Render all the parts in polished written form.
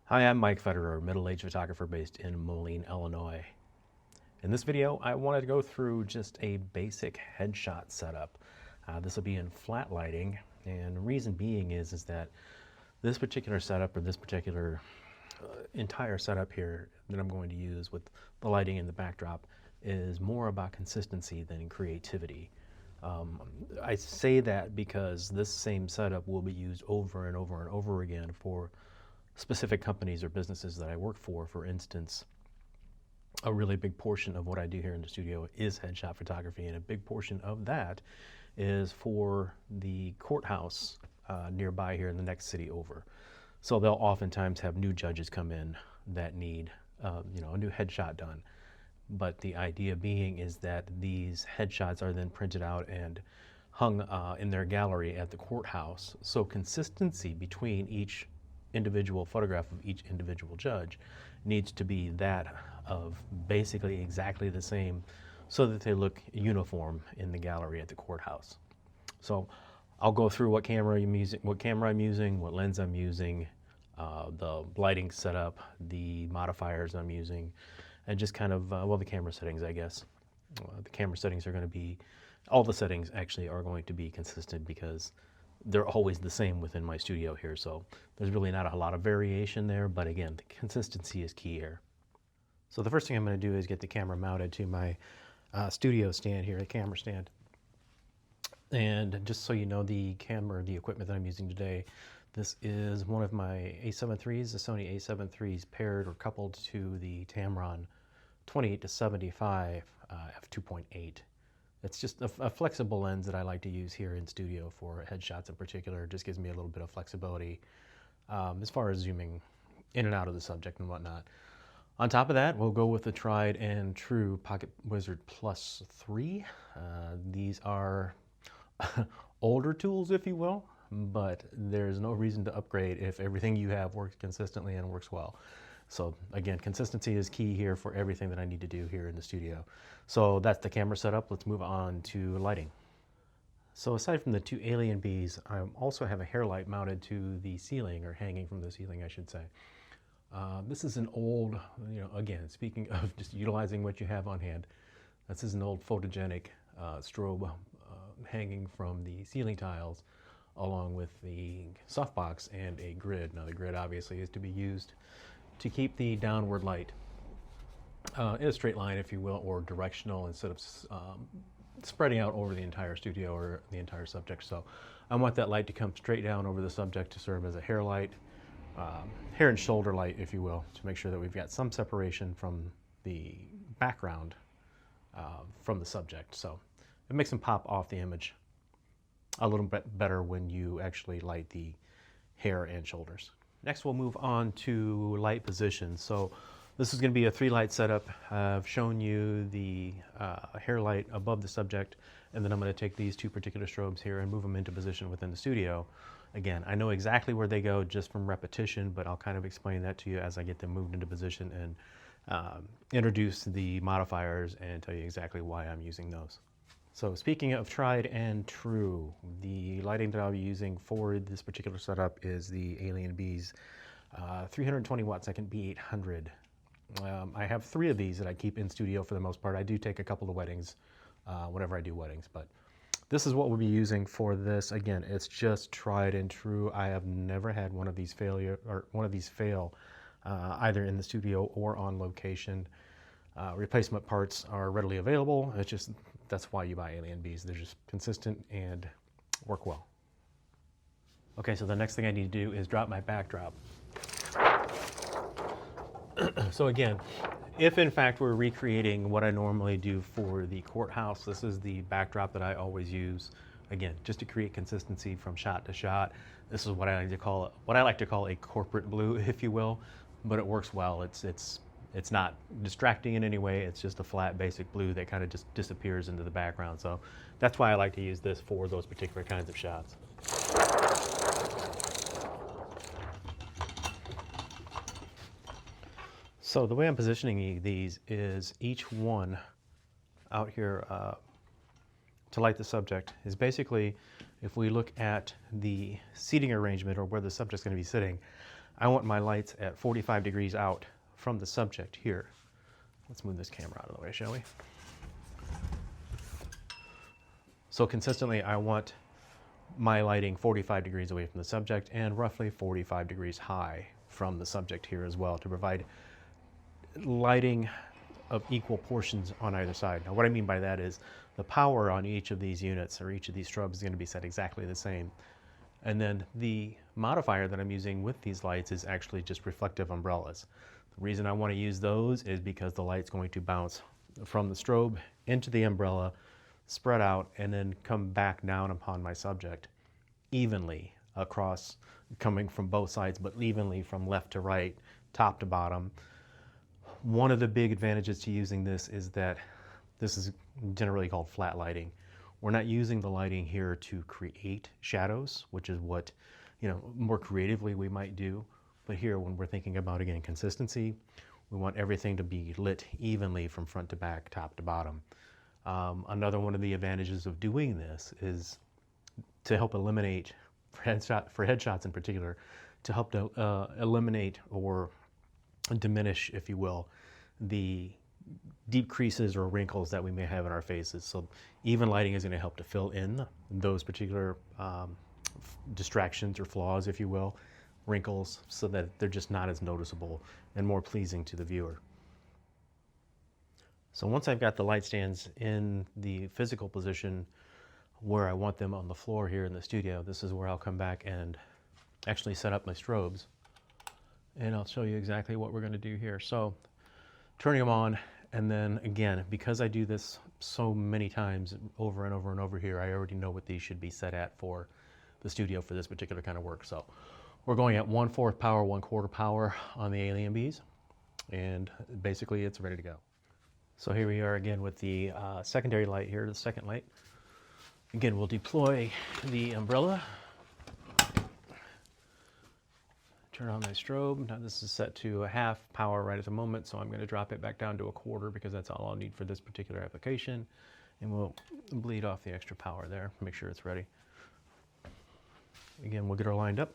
Hi, I'm Mike Federer, middle-aged photographer based in Moline, Illinois. In this video, I wanted to go through just a basic headshot setup. This will be in flat lighting, and the reason being is that this particular setup, or this particular entire setup here that I'm going to use with the lighting and the backdrop, is more about consistency than creativity. I say that because this same setup will be used over and over and over again for specific companies or businesses that I work for. For instance, a really big portion of what I do here in the studio is headshot photography, and a big portion of that is for the courthouse nearby here in the next city over. So they'll oftentimes have new judges come in that need a new headshot done. But the idea being is that these headshots are then printed out and hung in their gallery at the courthouse. So consistency between each individual photograph of each individual judge needs to be that of basically exactly the same, so that they look uniform in the gallery at the courthouse. So I'll go through what camera I'm using, what lens I'm using, the lighting setup, the modifiers I'm using, and just kind of, the camera settings, I guess. The camera settings are going to be, all the settings actually are going to be consistent because they're always the same within my studio here. So there's really not a lot of variation there, but again, the consistency is key here. So the first thing I'm going to do is get the camera mounted to my studio stand here, the camera stand. And just so you know, the equipment that I'm using today, this is one of my A7 IIIs, the Sony A7 IIIs paired or coupled to the Tamron 28-75 f2.8. It's just a flexible lens that I like to use here in studio for headshots in particular. It just gives me a little bit of flexibility as far as zooming in and out of the subject and whatnot. On top of that, we'll go with the tried and true Pocket Wizard Plus 3. These are older tools, if you will, but there's no reason to upgrade if everything you have works consistently and works well. So again, consistency is key here for everything that I need to do here in the studio. So that's the camera setup. Let's move on to lighting. So aside from the two Alien Bees, I also have a hair light mounted to the ceiling, or hanging from the ceiling, I should say. This is an old, again, speaking of just utilizing what you have on hand, this is an old photogenic strobe hanging from the ceiling tiles, along with the softbox and a grid. Now the grid obviously is to be used to keep the downward light in a straight line, if you will, or directional, instead of spreading out over the entire studio or the entire subject. So I want that light to come straight down over the subject to serve as a hair light, hair and shoulder light, if you will, to make sure that we've got some separation from the background from the subject. So it makes them pop off the image a little bit better when you actually light the hair and shoulders. Next, we'll move on to light position. So this is going to be a 3-light setup. I've shown you the hair light above the subject, and then I'm going to take these two particular strobes here and move them into position within the studio. Again, I know exactly where they go just from repetition, but I'll kind of explain that to you as I get them moved into position and introduce the modifiers and tell you exactly why I'm using those. So speaking of tried and true, the lighting that I'll be using for this particular setup is the Alien Bees 320 watt second B800. I have 3 of these that I keep in studio for the most part. I do take a couple of weddings whenever I do weddings, but this is what we'll be using for this. Again, it's just tried and true. I have never had one of these fail either in the studio or on location. Replacement parts are readily available. It's just, that's why you buy Alien Bees. They're just consistent and work well. Okay, so the next thing I need to do is drop my backdrop. So again, if in fact we're recreating what I normally do for the courthouse, this is the backdrop that I always use. Again, just to create consistency from shot to shot. This is what I like to call a corporate blue, if you will, but it works well. It's not distracting in any way. It's just a flat basic blue that kind of just disappears into the background. So that's why I like to use this for those particular kinds of shots. So the way I'm positioning these is each one out here to light the subject is basically, if we look at the seating arrangement or where the subject's going to be sitting, I want my lights at 45 degrees out from the subject here. Let's move this camera out of the way, shall we? So consistently, I want my lighting 45 degrees away from the subject and roughly 45 degrees high from the subject here as well to provide lighting of equal portions on either side. Now what I mean by that is the power on each of these units or each of these strobes is going to be set exactly the same. And then the modifier that I'm using with these lights is actually just reflective umbrellas. The reason I want to use those is because the light's going to bounce from the strobe into the umbrella, spread out, and then come back down upon my subject evenly across, coming from both sides, but evenly from left to right, top to bottom. One of the big advantages to using this is that this is generally called flat lighting. We're not using the lighting here to create shadows, which is what, more creatively we might do. But here, when we're thinking about, again, consistency, we want everything to be lit evenly from front to back, top to bottom. Another one of the advantages of doing this is to help eliminate, for headshots in particular, to help to eliminate or diminish, if you will, the deep creases or wrinkles that we may have in our faces. So even lighting is going to help to fill in those particular distractions or flaws, if you will, wrinkles, so that they're just not as noticeable and more pleasing to the viewer. So once I've got the light stands in the physical position where I want them on the floor here in the studio, this is where I'll come back and actually set up my strobes. And I'll show you exactly what we're going to do here. So turning them on, and then again, because I do this so many times over and over and over here, I already know what these should be set at for the studio for this particular kind of work. So we're going at 1/4 power, 1/4 power on the Alien Bees, and basically it's ready to go. So here we are again with the secondary light here, the second light. Again, we'll deploy the umbrella. Turn on my strobe. Now this is set to 1/2 power right at the moment, so I'm going to drop it back down to 1/4 because that's all I'll need for this particular application. And we'll bleed off the extra power there, make sure it's ready. Again, we'll get her lined up.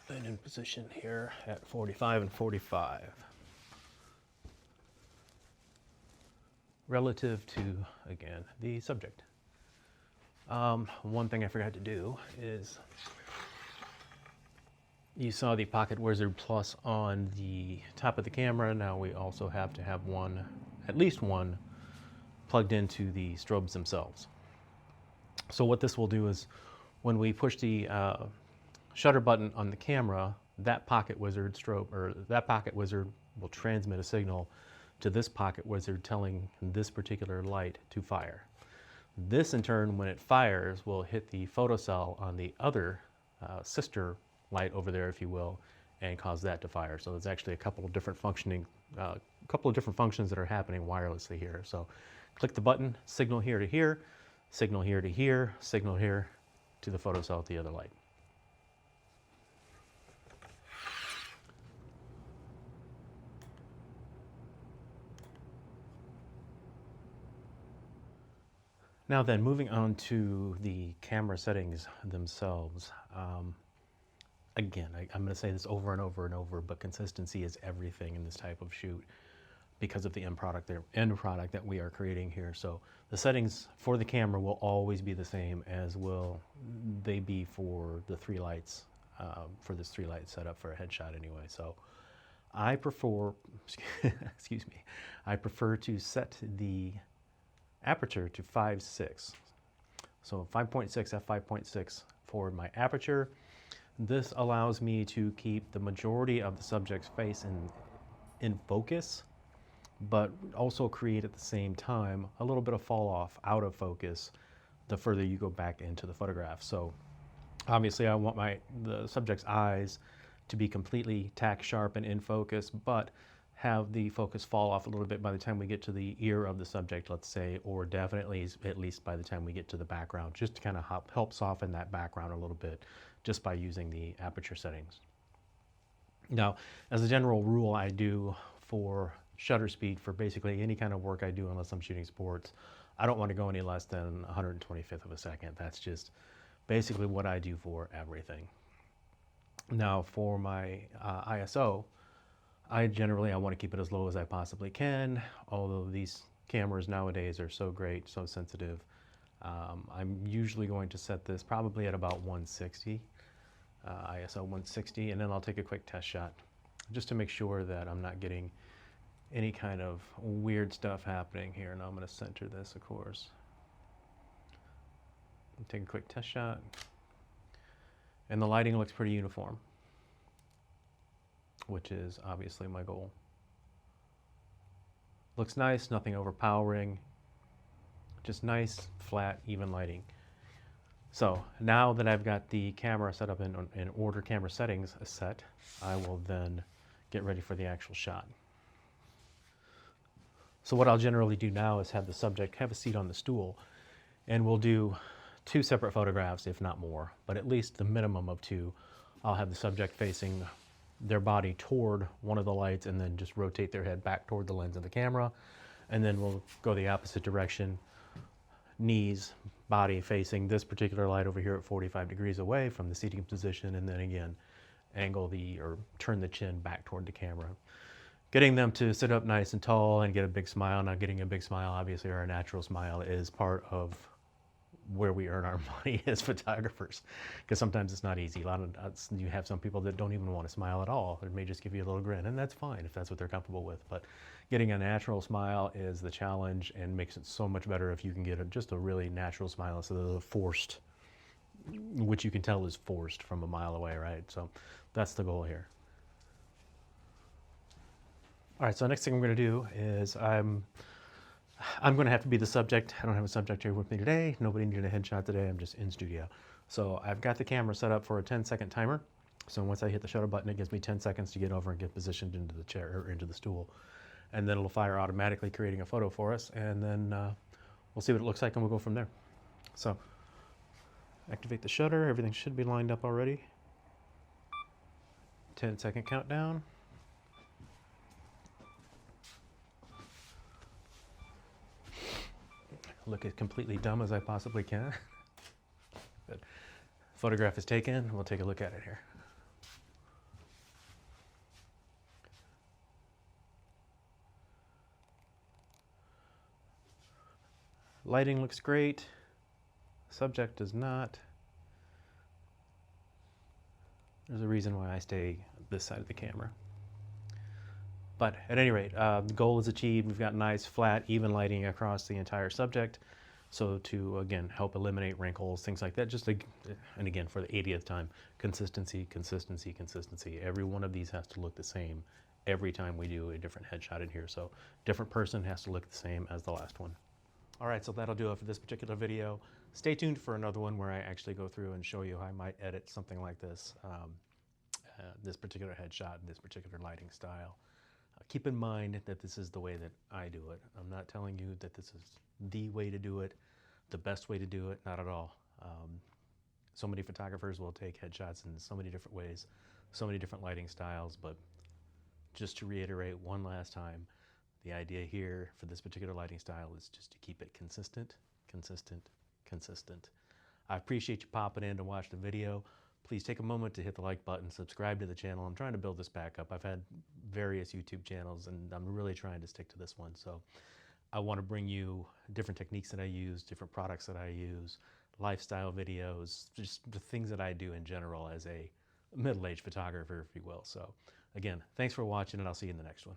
And in position here at 45 and 45. Relative to, again, the subject. One thing I forgot to do is, you saw the Pocket Wizard Plus on the top of the camera. Now we also have to have one, at least one, plugged into the strobes themselves. So what this will do is, when we push the shutter button on the camera, that Pocket Wizard strobe, or that Pocket Wizard will transmit a signal to this Pocket Wizard telling this particular light to fire. This in turn, when it fires, will hit the photocell on the other sister light over there, if you will, and cause that to fire. So there's actually a couple of different functions that are happening wirelessly here. So click the button, signal here to here, signal here to here, signal here to the photocell at the other light. Now then, moving on to the camera settings themselves. Again, I'm going to say this over and over and over, but consistency is everything in this type of shoot because of the end product that we are creating here. So the settings for the camera will always be the same as will they be for the 3 lights, for this 3-light setup for a headshot anyway. So I prefer, excuse me, I prefer to set the aperture to 5.6. So 5.6 f5.6 for my aperture. This allows me to keep the majority of the subject's face in focus, but also create at the same time a little bit of fall off out of focus the further you go back into the photograph. So obviously I want the subject's eyes to be completely tack sharp and in focus, but have the focus fall off a little bit by the time we get to the ear of the subject, let's say, or definitely at least by the time we get to the background, just to kind of help soften that background a little bit just by using the aperture settings. Now, as a general rule, I do for shutter speed for basically any kind of work I do, unless I'm shooting sports, I don't want to go any less than 125th of a second. That's just basically what I do for everything. Now for my ISO, I want to keep it as low as I possibly can, although these cameras nowadays are so great, so sensitive. I'm usually going to set this probably at about 160, ISO 160, and then I'll take a quick test shot just to make sure that I'm not getting any kind of weird stuff happening here. Now I'm going to center this, of course. Take a quick test shot, and the lighting looks pretty uniform, which is obviously my goal. Looks nice, nothing overpowering, just nice, flat, even lighting. So now that I've got the camera set up in order camera settings set, I will then get ready for the actual shot. So what I'll generally do now is have the subject have a seat on the stool, and we'll do 2 separate photographs, if not more, but at least the minimum of 2. I'll have the subject facing their body toward one of the lights and then just rotate their head back toward the lens of the camera. And then we'll go the opposite direction, knees, body facing this particular light over here at 45 degrees away from the seating position, and then again, turn the chin back toward the camera. Getting them to sit up nice and tall and get a big smile. Now getting a big smile, obviously our natural smile, is part of where we earn our money as photographers, because sometimes it's not easy. You have some people that don't even want to smile at all. They may just give you a little grin, and that's fine if that's what they're comfortable with. But getting a natural smile is the challenge, and makes it so much better if you can get just a really natural smile instead of the forced, which you can tell is forced from a mile away, right? So that's the goal here. All right, so next thing I'm going to do is I'm going to have to be the subject. I don't have a subject here with me today. Nobody needed a headshot today. I'm just in studio. So I've got the camera set up for a 10-second timer. So once I hit the shutter button, it gives me 10 seconds to get over and get positioned into the chair or into the stool. And then it'll fire automatically, creating a photo for us. And then we'll see what it looks like, and we'll go from there. So activate the shutter. Everything should be lined up already. 10-second countdown. Look as completely dumb as I possibly can. Good. Photograph is taken. We'll take a look at it here. Lighting looks great. Subject does not. There's a reason why I stay this side of the camera. But at any rate, the goal is achieved. We've got nice, flat, even lighting across the entire subject. So to, again, help eliminate wrinkles, things like that, and again, for the 80th time, consistency, consistency, consistency. Every one of these has to look the same every time we do a different headshot in here. So different person has to look the same as the last one. All right, so that'll do it for this particular video. Stay tuned for another one where I actually go through and show you how I might edit something like this, this particular headshot, this particular lighting style. Keep in mind that this is the way that I do it. I'm not telling you that this is the way to do it, the best way to do it, not at all. So many photographers will take headshots in so many different ways, so many different lighting styles, but just to reiterate one last time, the idea here for this particular lighting style is just to keep it consistent, consistent, consistent. I appreciate you popping in to watch the video. Please take a moment to hit the like button, subscribe to the channel. I'm trying to build this back up. I've had various YouTube channels, and I'm really trying to stick to this one. So I want to bring you different techniques that I use, different products that I use, lifestyle videos, just the things that I do in general as a middle-aged photographer, if you will. So again, thanks for watching, and I'll see you in the next one.